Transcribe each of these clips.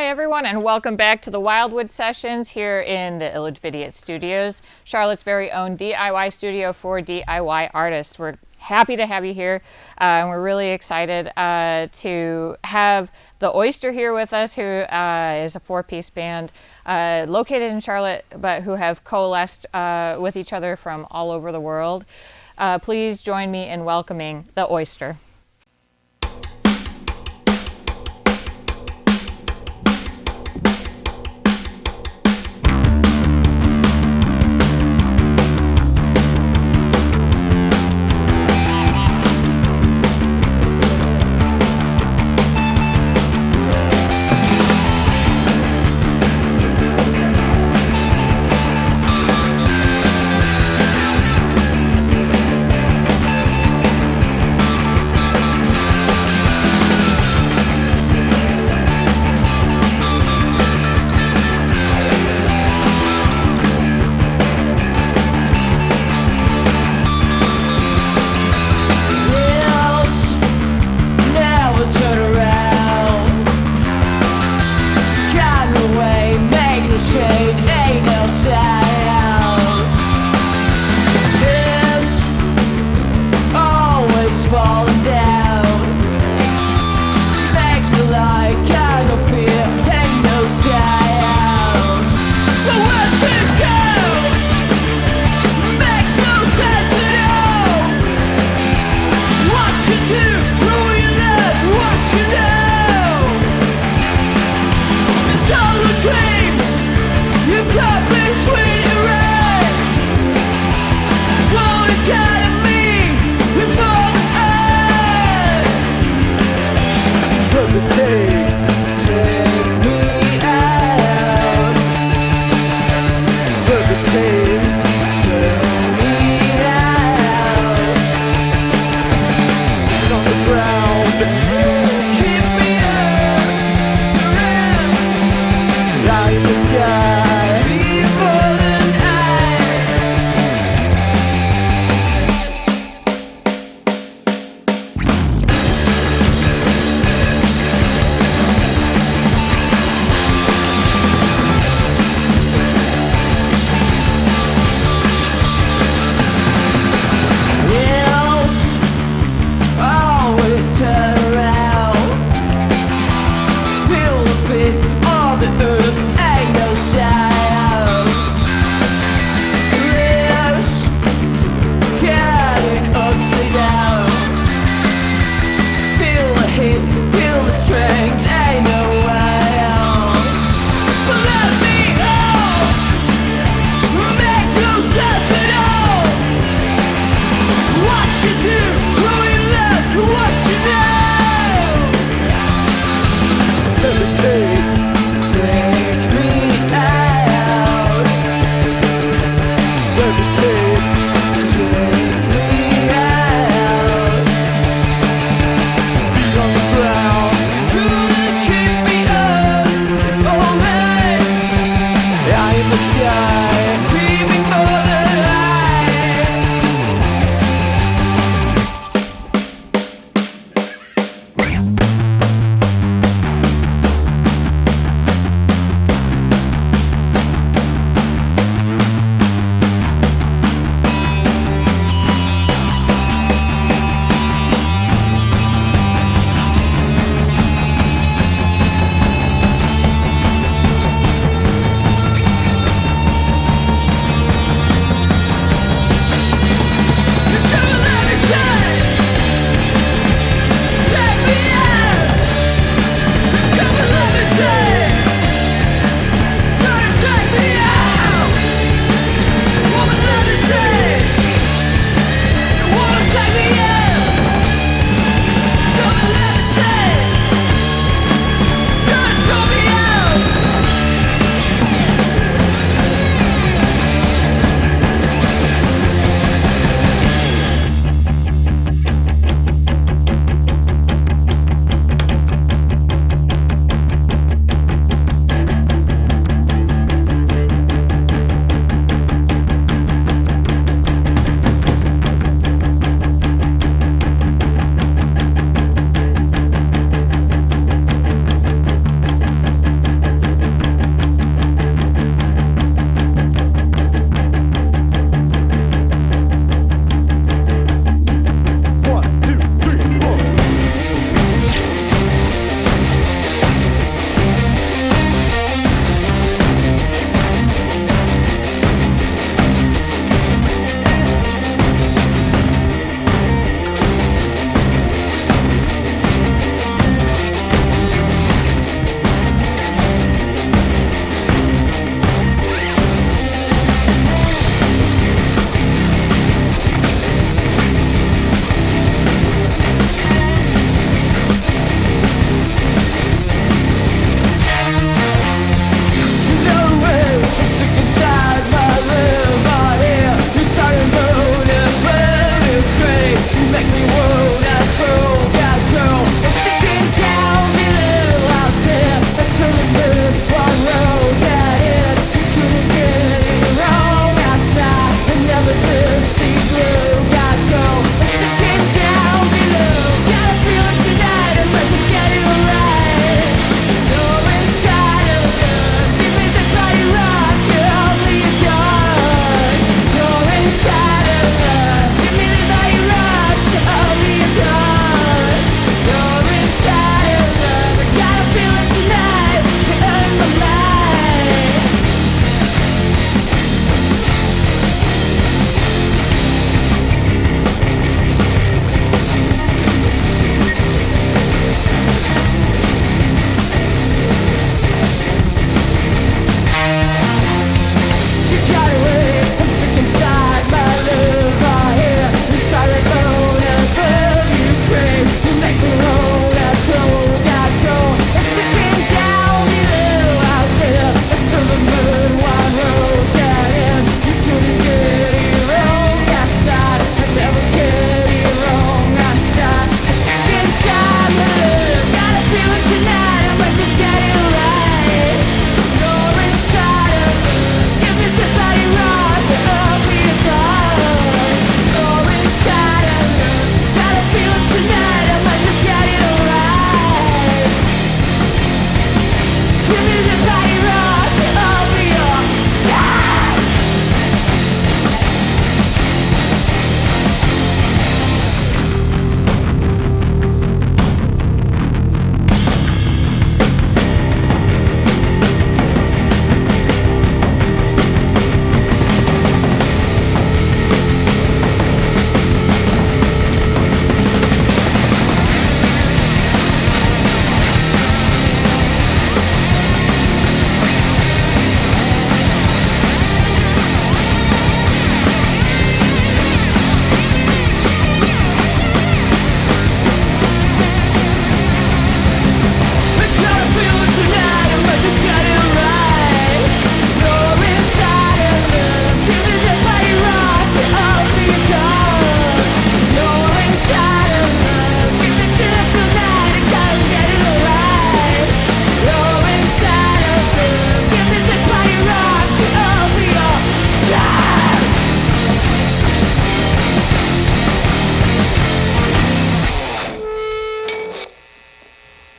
Hi everyone, and welcome back to the Wildwood sessions here in the Levitate studios, Charlotte's very own DIY studio for DIY artists. We're happy to have you here, and we're really excited to have the Oyster here with us, who is a four-piece band located in Charlotte, but who have coalesced with each other from all over the world. Please join me in welcoming the Oyster.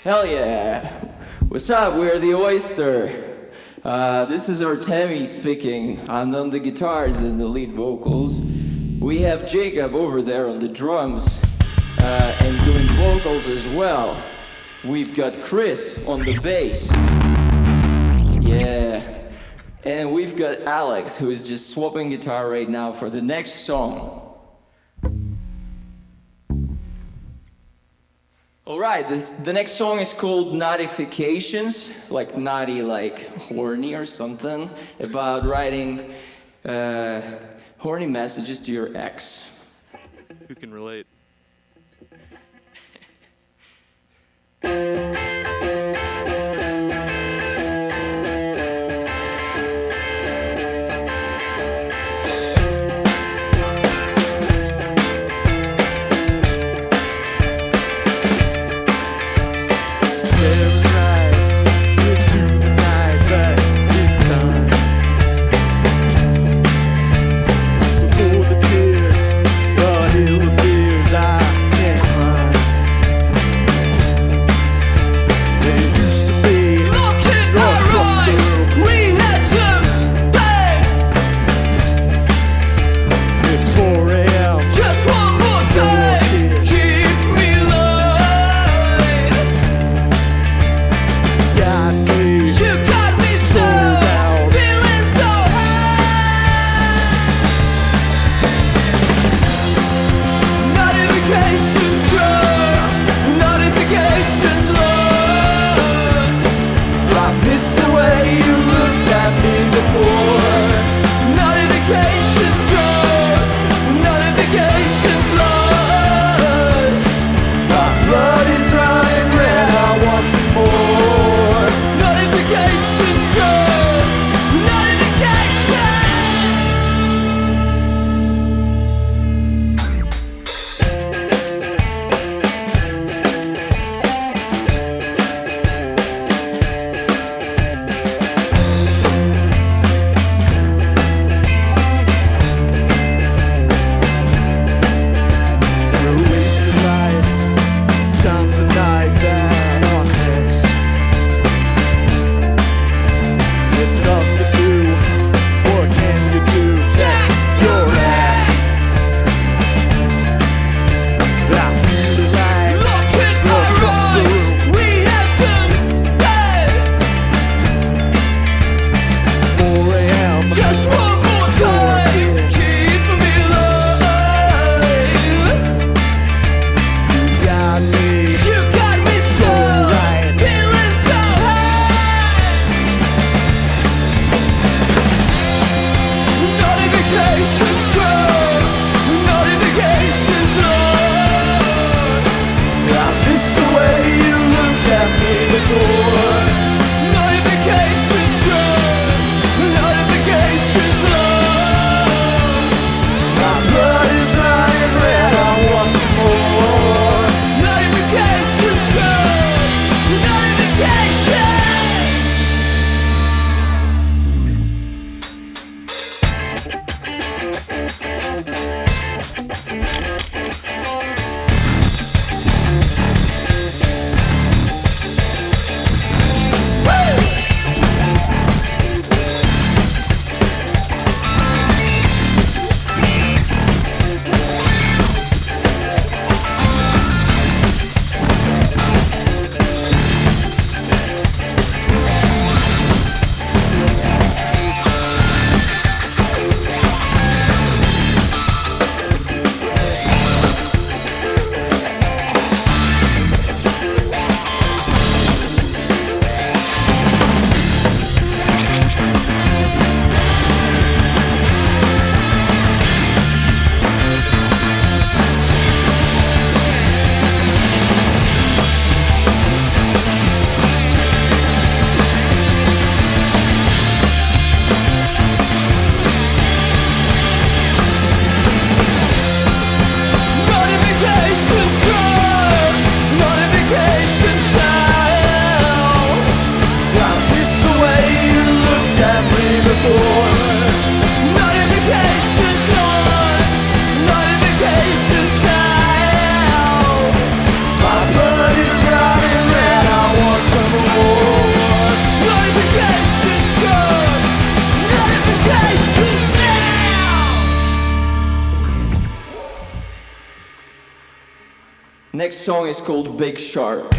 Hell yeah! What's up? We're the Oyster. This is Artemii speaking. I'm on the guitars and the lead vocals. We have Jacob over there on the drums and doing vocals as well. We've got Cris on the bass. Yeah. And we've got Alex, who is just swapping guitar right now for the next song. Alright, the next song is called Naughtyfications, like naughty, like horny or something, about writing horny messages to your ex. Who can relate? Next song is called Big Shark.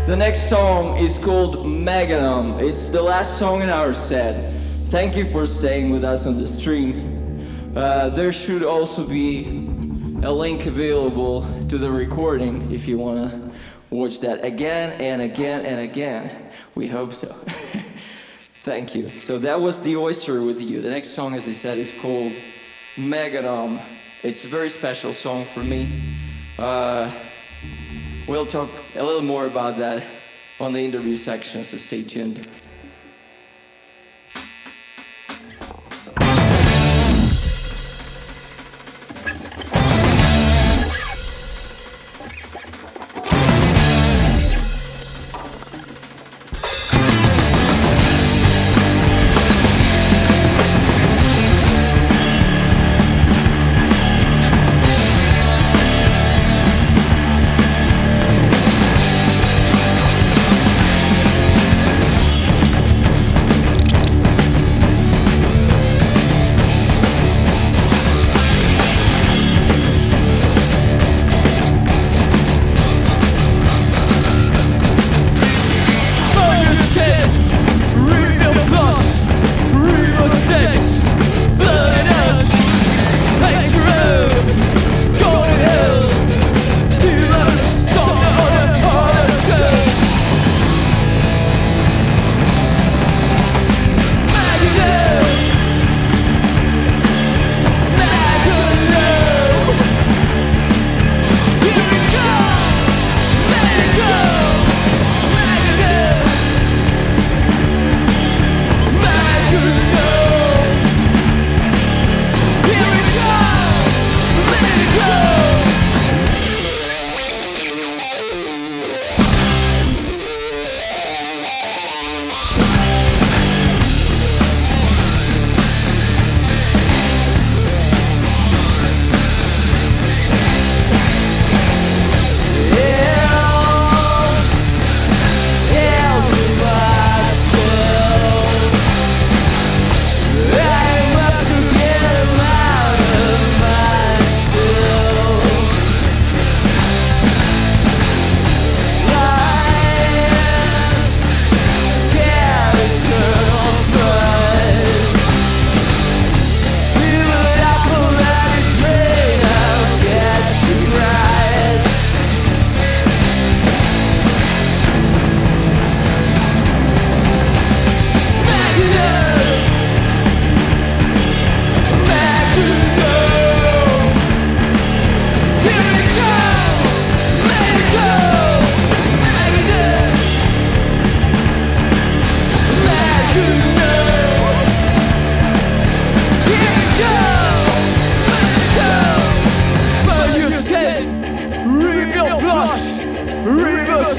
The next song is called Meganom. It's the last song in our set. Thank you for staying with us on the stream. There should also be a link available to the recording if you want to watch that again and again and again. We hope so. Thank you. So that was the Oyster with you. The next song, as I said, is called Meganom. It's a very special song for me. We'll talk a little more about that on the interview section, so stay tuned.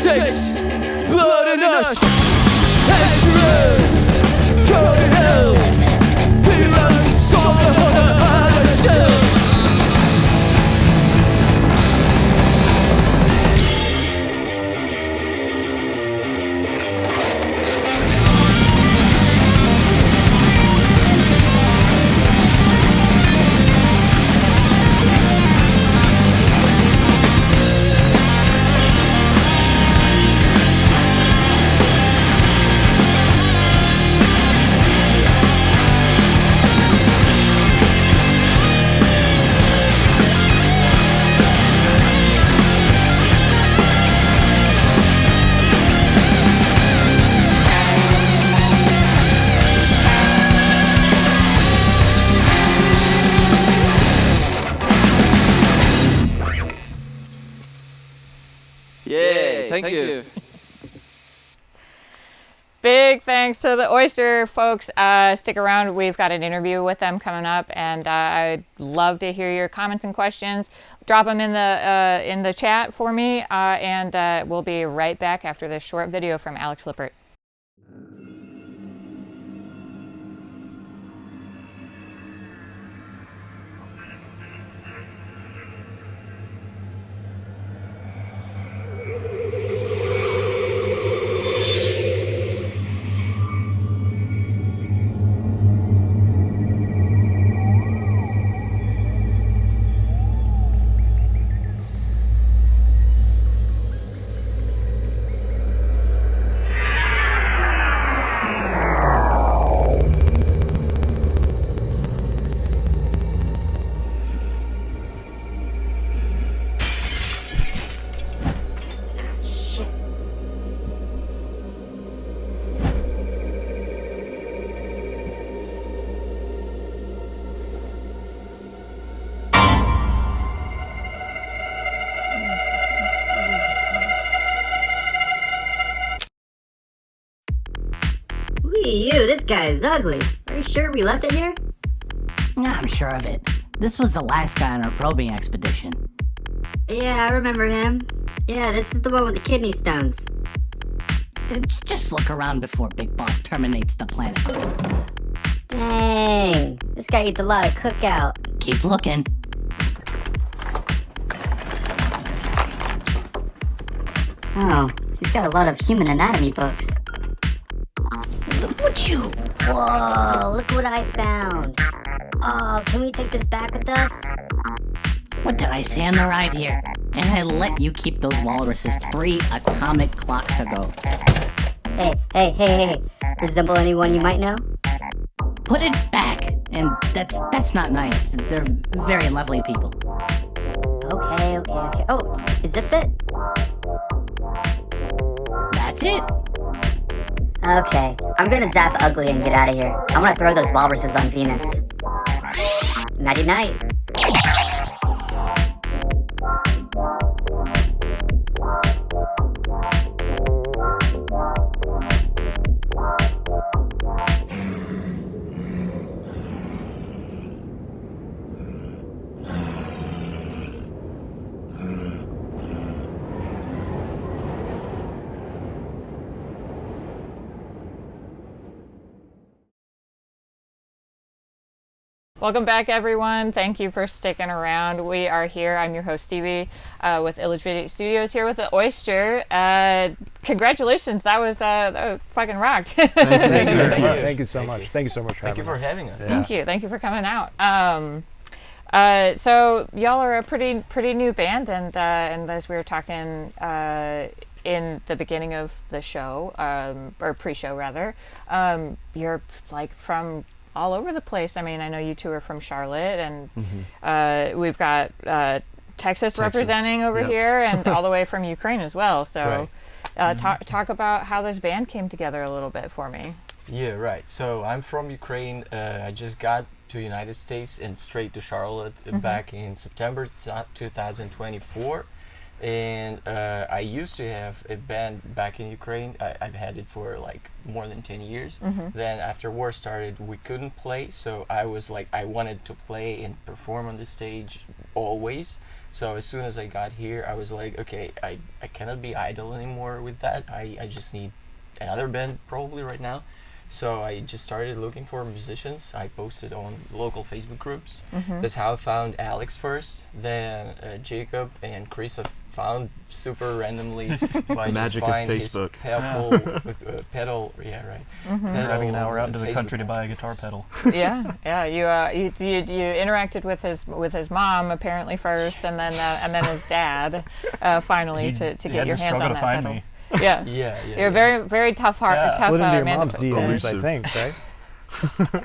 takes blood and ash and red, cold in hell. Demons saw the hunter and shell. Yeah, thank you. Big thanks to the Oyster folks. Stick around. We've got an interview with them coming up, and I'd love to hear your comments and questions. Drop them in the chat for me, and we'll be right back after this short video from Alex Lippert. Ew, this guy is ugly. Are you sure we left it here? I'm sure of it. This was the last guy on our probing expedition. Yeah, I remember him. Yeah, this is the one with the kidney stones. Just look around before Big Boss terminates the planet. Dang, this guy eats a lot of cookout. Keep looking. Oh, he's got a lot of human anatomy books. Would you? Whoa, look what I found. Oh, can we take this back with us? What did I say on the ride here? And I let you keep those walruses 3 atomic clocks ago. Hey. Resemble anyone you might know? Put it back. And that's not nice. They're very lovely people. Okay. Oh, is this it? That's it. Okay, I'm gonna zap ugly and get out of here. I wanna throw those walruses on Venus. Nighty night. Welcome back, everyone. Thank you for sticking around. We are here. I'm your host, Stevie, with Levitate Studios here with the Oyster. Congratulations. That was fucking rocked. Thank you so much. Thank you so much for having us. Yeah. Thank you for coming out. So y'all are a pretty new band, and as we were talking in the beginning of the show, or pre-show rather, you're like from all over the place. I mean, I know you two are from Charlotte, and we've got Texas representing over here, and all the way from Ukraine as well. So talk about how this band came together a little bit for me. Yeah, right. So I'm from Ukraine. I just got to United States and straight to Charlotte back in September 2024. And I used to have a band back in Ukraine. I've had it for like more than 10 years. Then after war started, we couldn't play. So I was like, I wanted to play and perform on the stage always. So as soon as I got here, I was like, okay, I cannot be idle anymore with that. I just need another band probably right now. So I just started looking for musicians. I posted on local Facebook groups. That's how I found Alex first. Then Jacob and Cris I found super randomly by Magic just of buying his Facebook. pedal. Yeah, right. Driving an hour out into the Facebook country to buy a ads. guitar pedal. Yeah. You interacted with his mom apparently first, and then his dad finally to get your hands on that find pedal. me. Yeah. You're a very very tough tough Slid into your man mom's to DMs, I think, right?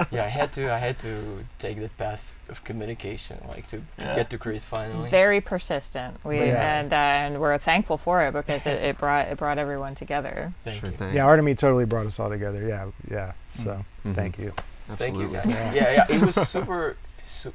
Yeah, I had to take that path of communication, like to get to Cris finally. very persistent. And we're thankful for it because it brought everyone together. Thank Sure you. thing. Yeah, Artemii totally brought us all together. Yeah. So thank you. Thank you, Absolutely. guys. Yeah, it was super.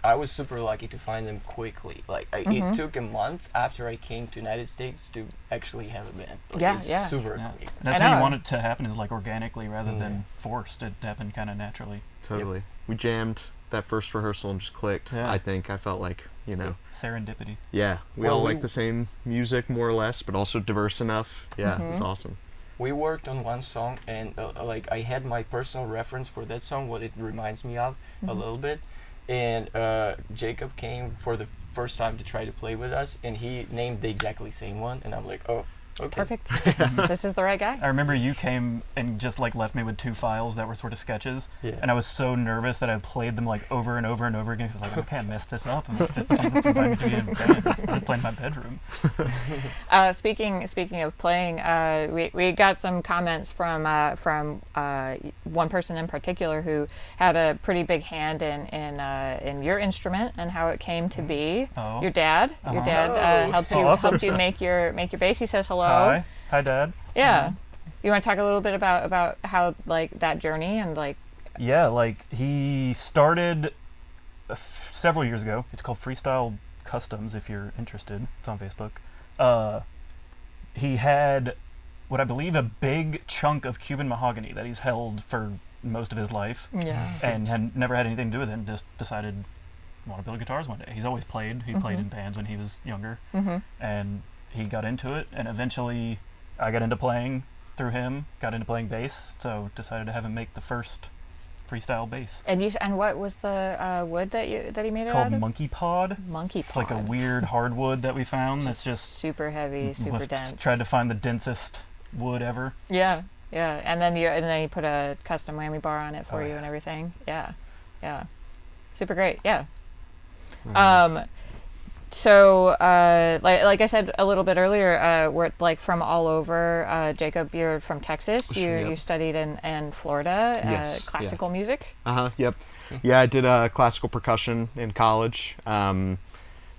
I was super lucky to find them quickly. Like it took a month after I came to United States to actually have a band. Like, it's super quick. That's I how you know. want it to happen, is like organically rather than forced. It happened kind of naturally. Totally. We jammed that first rehearsal and just clicked. Yeah. I think I felt like, Serendipity. yeah, we Well, all we- like the same music more or less, but also diverse enough. Yeah, it was awesome. We worked on one song, and like I had my personal reference for that song, what it reminds me of a little bit. And Jacob came for the first time to try to play with us, and he named the exactly same one, and I'm like, oh, okay. Perfect. This is the right guy. I remember you came and just like left me with 2 files that were sort of sketches, Yeah. and I was so nervous that I played them like over and over and over again because like I can't mess this up. And this someone's invited me to be in a band. I'm just playing in my bedroom. Speaking of playing, we got some comments from one person in particular who had a pretty big hand in your instrument and how it came to be. Oh. Your dad. Your dad helped you make your bass. He says hello. Hi, Dad. Yeah. You want to talk a little bit about how like that journey and like. Yeah, like he started several years ago. It's called Freestyle Customs. If you're interested, it's on Facebook. He had what I believe a big chunk of Cuban mahogany that he's held for most of his life. Yeah. And had never had anything to do with it, and just decided I want to build guitars one day. He's always played. He played in bands when he was younger, and he got into it. And eventually, I got into playing through him. Got into playing bass, so decided to have him make the first freestyle bass. And what was the wood that he made it Called out of? Monkey Pod. Monkey It's like a pod. weird hardwood that we found that's just super heavy, super dense. Tried to find the densest wood ever. Yeah, and then you put a custom whammy bar on it for you and everything. Yeah, super great. Yeah. So like I said a little bit earlier, we're like from all over. Jacob, you're from Texas. You studied in Florida, Yes, classical music. Yep. Yeah, I did classical percussion in college. So,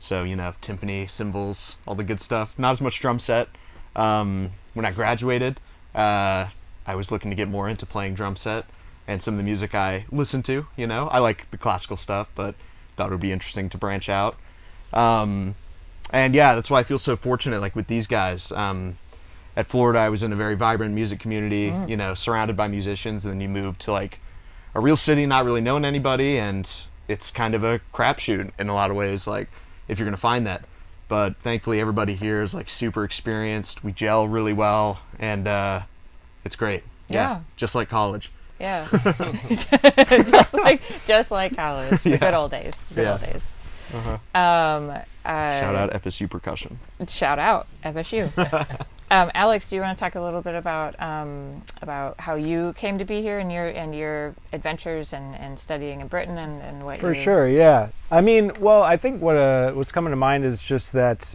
timpani, cymbals, all the good stuff. Not as much drum set. When I graduated, I was looking to get more into playing drum set and some of the music I listened to, I like the classical stuff, but thought it would be interesting to branch out. And yeah, that's why I feel so fortunate, like with these guys. At Florida, I was in a very vibrant music community, surrounded by musicians, and then you move to like a real city, not really knowing anybody, and it's kind of a crapshoot in a lot of ways, like if you're gonna find that. But thankfully, everybody here is like super experienced. We gel really well, and it's great. Yeah. Just like college. Yeah, just like college. The good old days. Good old days. Shout out FSU percussion. Shout out FSU. Alex, do you want to talk a little bit about how you came to be here and your adventures and studying in Britain and what? For sure, yeah. I mean, well, I think what's coming to mind is just that,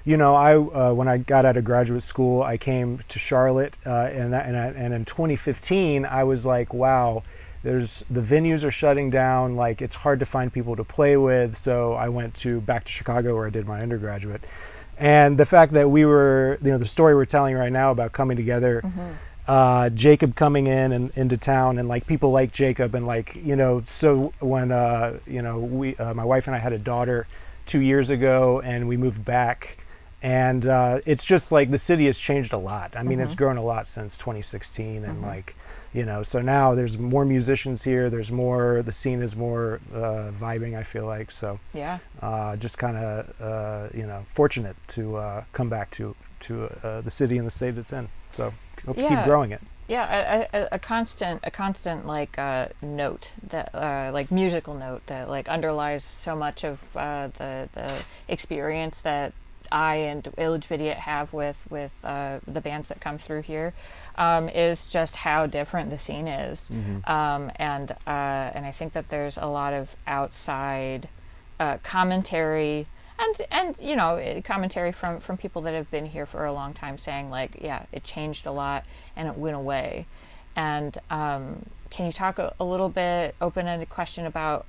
when I got out of graduate school, I came to Charlotte, and in 2015, I was like, wow. The venues are shutting down, like it's hard to find people to play with, so I went back to Chicago where I did my undergraduate. And the fact that we were, the story we're telling right now about coming together, Jacob coming in and into town, and like people like Jacob, and like, so when, my wife and I had a daughter 2 years ago, and we moved back, And it's just like the city has changed a lot. I mean, it's grown a lot since 2016, and like, you know, so now there's more musicians here. There's more. The scene is more vibing, I feel like. So Yeah. just kind of you know, fortunate to come back to the city and the state it's in. So hope to keep growing it. Yeah, a constant like note that like musical note that like underlies so much of the experience that I and Levitate have with the bands that come through here, is just how different the scene is, and I think that there's a lot of outside commentary. And you know, commentary from people that have been here for a long time saying like, yeah, it changed a lot and it went away. And can you talk a little bit, open-ended question about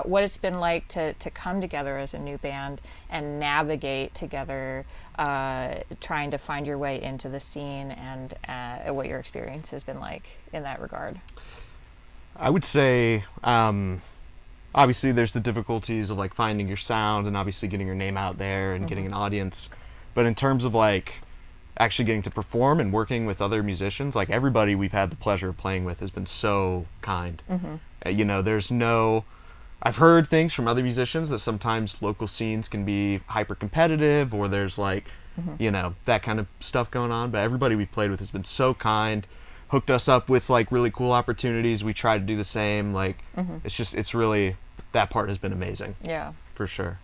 what it's been like to come together as a new band and navigate together, trying to find your way into the scene, and what your experience has been like in that regard? I would say, obviously there's the difficulties of like finding your sound and obviously getting your name out there and getting an audience. But in terms of like actually getting to perform and working with other musicians, like everybody we've had the pleasure of playing with has been so kind. You know, I've heard things from other musicians that sometimes local scenes can be hyper competitive, or there's like, you know, that kind of stuff going on. But everybody we've played with has been so kind, hooked us up with like really cool opportunities. We try to do the same. Like, it's really, that part has been amazing. Yeah. For sure.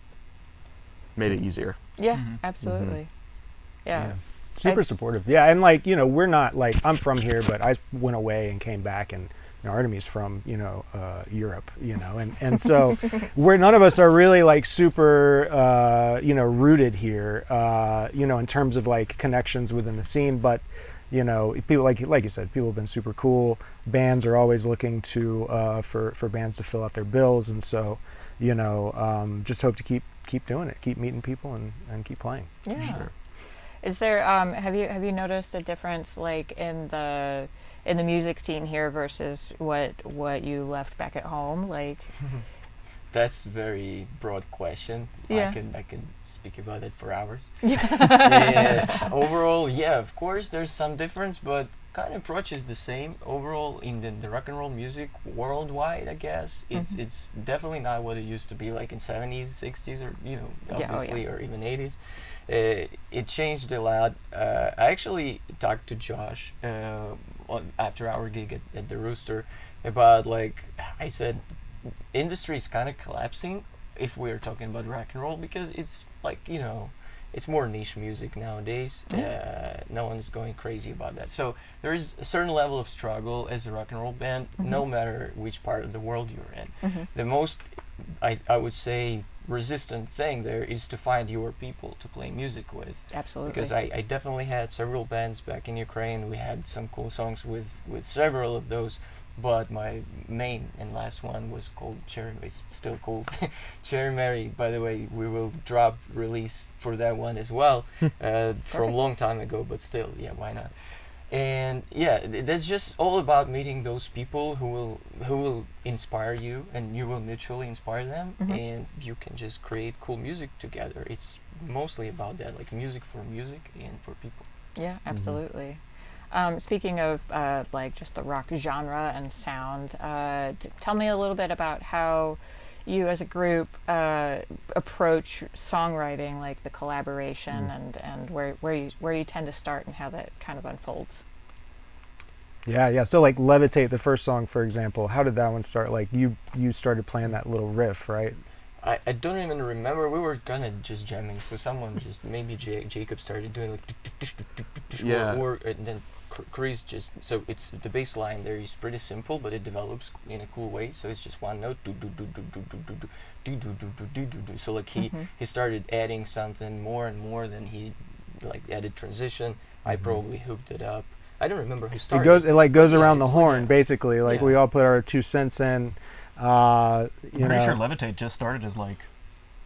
Made it easier. Yeah, absolutely. Yeah. Super supportive. Yeah, and like, you know, we're not like, I'm from here, but I went away and came back, and you know, Artemie's from, you know, Europe, you know, and so we're, none of us are really like super, you know, rooted here, you know, in terms of like connections within the scene. But you know, people like you said, people have been super cool. Bands are always looking to for bands to fill out their bills, and so, you know, just hope to keep doing it, keep meeting people, and keep playing. Yeah. Sure. Is there have you noticed a difference like in the music scene here versus what you left back at home? Like, that's a very broad question. Yeah. I can speak about it for hours. Yeah. Overall, yeah, of course there's some difference, but kind of approach is the same. Overall, in the rock and roll music worldwide, I guess it's definitely not what it used to be like in 70s, 60s, or you know, obviously, or even 80s. It changed a lot. I actually talked to Josh after our gig at the Rooster about, like, I said, industry is kind of collapsing if we're talking about rock and roll, because it's like, you know, it's more niche music nowadays. No one's going crazy about that. So there is a certain level of struggle as a rock and roll band, no matter which part of the world you're in. The most, I would say, resistant thing there is to find your people to play music with. Absolutely. Because I definitely had several bands back in Ukraine. We had some cool songs with several of those, but my main and last one was called Cherry. It's still called Cherry Mary. By the way, we will drop release for that one as well from a long time ago, but still, yeah, why not? And yeah, that's just all about meeting those people who will inspire you, and you will mutually inspire them, and you can just create cool music together. It's mostly about that, like music for music and for people. Yeah, absolutely. Speaking of like just the rock genre and sound, tell me a little bit about how you as a group approach songwriting, like the collaboration, and where you tend to start and how that kind of unfolds. Yeah. So like Levitate, the first song, for example, how did that one start? Like you started playing that little riff, right? I don't even remember. We were kind of just jamming, so someone just, maybe Jacob started doing like, or and then Cris just, so it's the bass line there is pretty simple, but it develops in a cool way. So it's just one note, do do do do do do do do do do do do do do. So like he started adding something more and more. Then he like added transition. I probably hooked it up. I don't remember who started. It goes around the horn, basically. Like we all put our 2 cents in. I'm pretty sure Levitate just started as like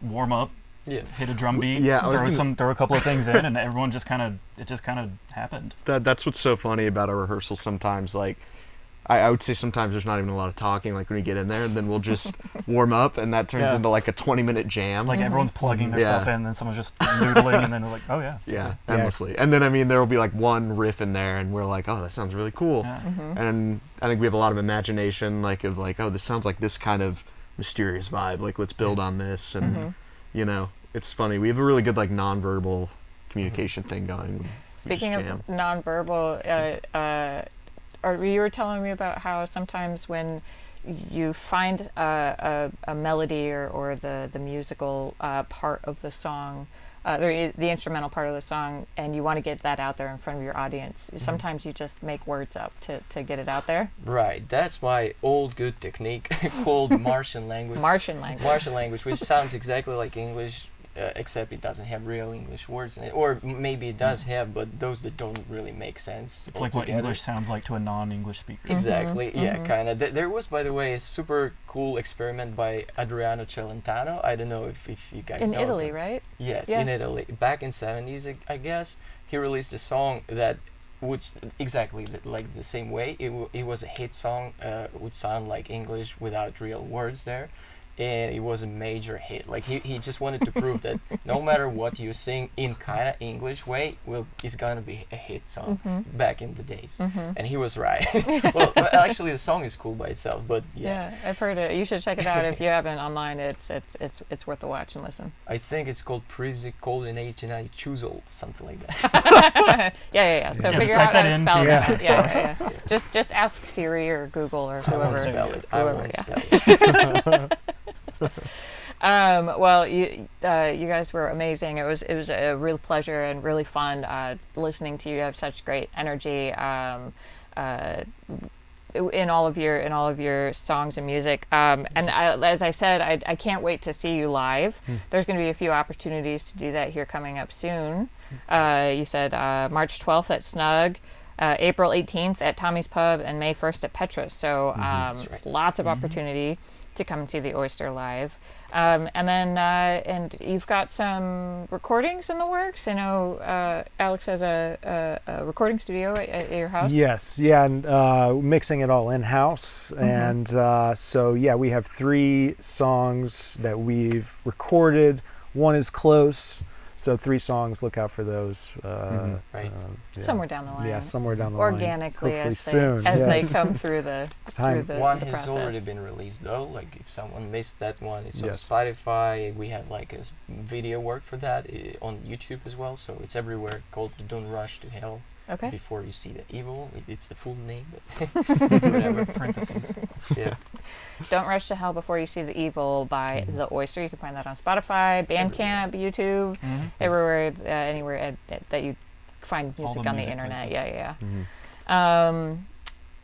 warm up, hit a drum beat, throw a couple of things in, and everyone just kind of happened. That's what's so funny about our rehearsals sometimes. Like, I would say sometimes there's not even a lot of talking, like when we get in there, and then we'll just warm up, and that turns into like a 20-minute jam. Like everyone's plugging their stuff in, and then someone's just noodling, and then they're like, oh yeah. Yeah, endlessly. And then, I mean, there will be like one riff in there, and we're like, oh, that sounds really cool. Yeah. And I think we have a lot of imagination, like, of like, oh, this sounds like this kind of mysterious vibe. Like, let's build on this. And, you know, it's funny. We have a really good, like, nonverbal communication thing going. Speaking of nonverbal, or you were telling me about how sometimes when you find a melody or the musical part of the song, the instrumental part of the song, and you want to get that out there in front of your audience, sometimes you just make words up to get it out there. Right, that's my old good technique called Martian language. Martian language, which sounds exactly like English, except it doesn't have real English words in it, or maybe it does have, but those that don't really make sense. It's like what English sounds like to a non-English speaker. Exactly, yeah, kind of. There was, by the way, a super cool experiment by Adriano Celentano. I don't know if you guys know. In Italy, right? Yes, in Italy. Back in 70s, I guess, he released a song that would exactly like the same way. It was a hit song, would sound like English without real words there. And it was a major hit. Like he just wanted to prove that no matter what you sing in kind of English way, it's gonna be a hit song back in the days. And he was right. Well, actually, the song is cool by itself, but yeah. I've heard it. You should check it out if you haven't online. It's worth the watch and listen. I think it's called Prezi Coordinate Chuzol, something like that. Yeah. So figure out how to spell that. Yeah. Just ask Siri or Google or whoever. I won't spell it. Well, you guys were amazing. It was a real pleasure and really fun listening to you. You have such great energy in all of your songs and music. And as I said, I can't wait to see you live. There's going to be a few opportunities to do that here coming up soon. You said March 12th at Snug. April 18th at Tommy's Pub, and May 1st at Petra's. So lots of opportunity to come and see the Oyster live. And then and you've got some recordings in the works. I know Alex has a recording studio at your house. Yes, yeah, and mixing it all in-house. And so, yeah, we have 3 songs that we've recorded. One is close. So 3 songs, look out for those. Right. Somewhere down the line. Yeah, somewhere down the line. Organically, as soon. They come through the One the has process. already been released though. Like if someone missed that one, it's on Spotify. We have like a video work for that on YouTube as well. So it's everywhere. Called "Don't Rush to Hell." Okay. Before you see the evil, it's the full name. But Whatever, parentheses. Yeah. Don't Rush to Hell Before You See the Evil by The Oyster. You can find that on Spotify, Bandcamp, YouTube, everywhere, anywhere that you find music on the internet. Places. Yeah.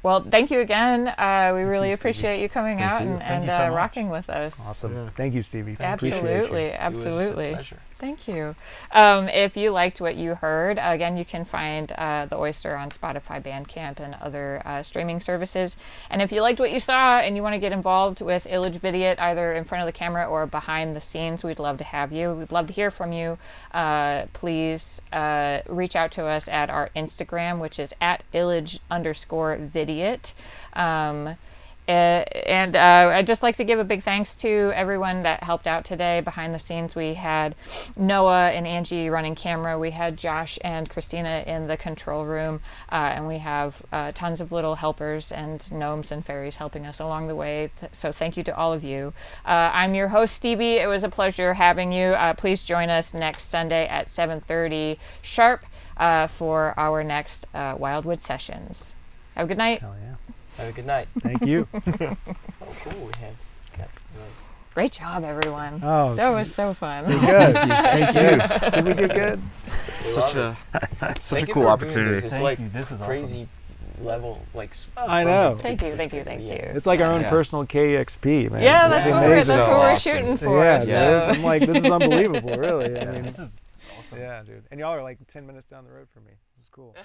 Well, thank you again. We really appreciate you coming out and so rocking with us. Awesome. Yeah. Thank you, Stevie. Absolutely. It was a pleasure. Thank you. If you liked what you heard, again, you can find The Oyster on Spotify, Bandcamp, and other streaming services. And if you liked what you saw and you want to get involved with Illegvidiate, either in front of the camera or behind the scenes, we'd love to have you. We'd love to hear from you. Please reach out to us at our Instagram, which is at @Illeg_Vidiate. And I'd just like to give a big thanks to everyone that helped out today behind the scenes. We had Noah and Angie running camera. We had Josh and Christina in the control room. And we have tons of little helpers and gnomes and fairies helping us along the way. So thank you to all of you. I'm your host, Stevie. It was a pleasure having you. Please join us next Sunday at 7:30 sharp for our next Wildwood sessions. Have a good night. Hell yeah. Have a good night. Than't you. Oh, cool. We had Great job, everyone. Oh, that was so fun. Good. Thank you. Did we do good? Such a cool opportunity. It's Thank like you. This is crazy level, like. I know. Thank you. It's like our own personal KXP, man. Yeah, This that's is what amazing. we're shooting for. Yeah, So. dude. I'm like, this is unbelievable, really. I mean, This is awesome. yeah, dude. And y'all are like 10 minutes down the road from me. This is cool.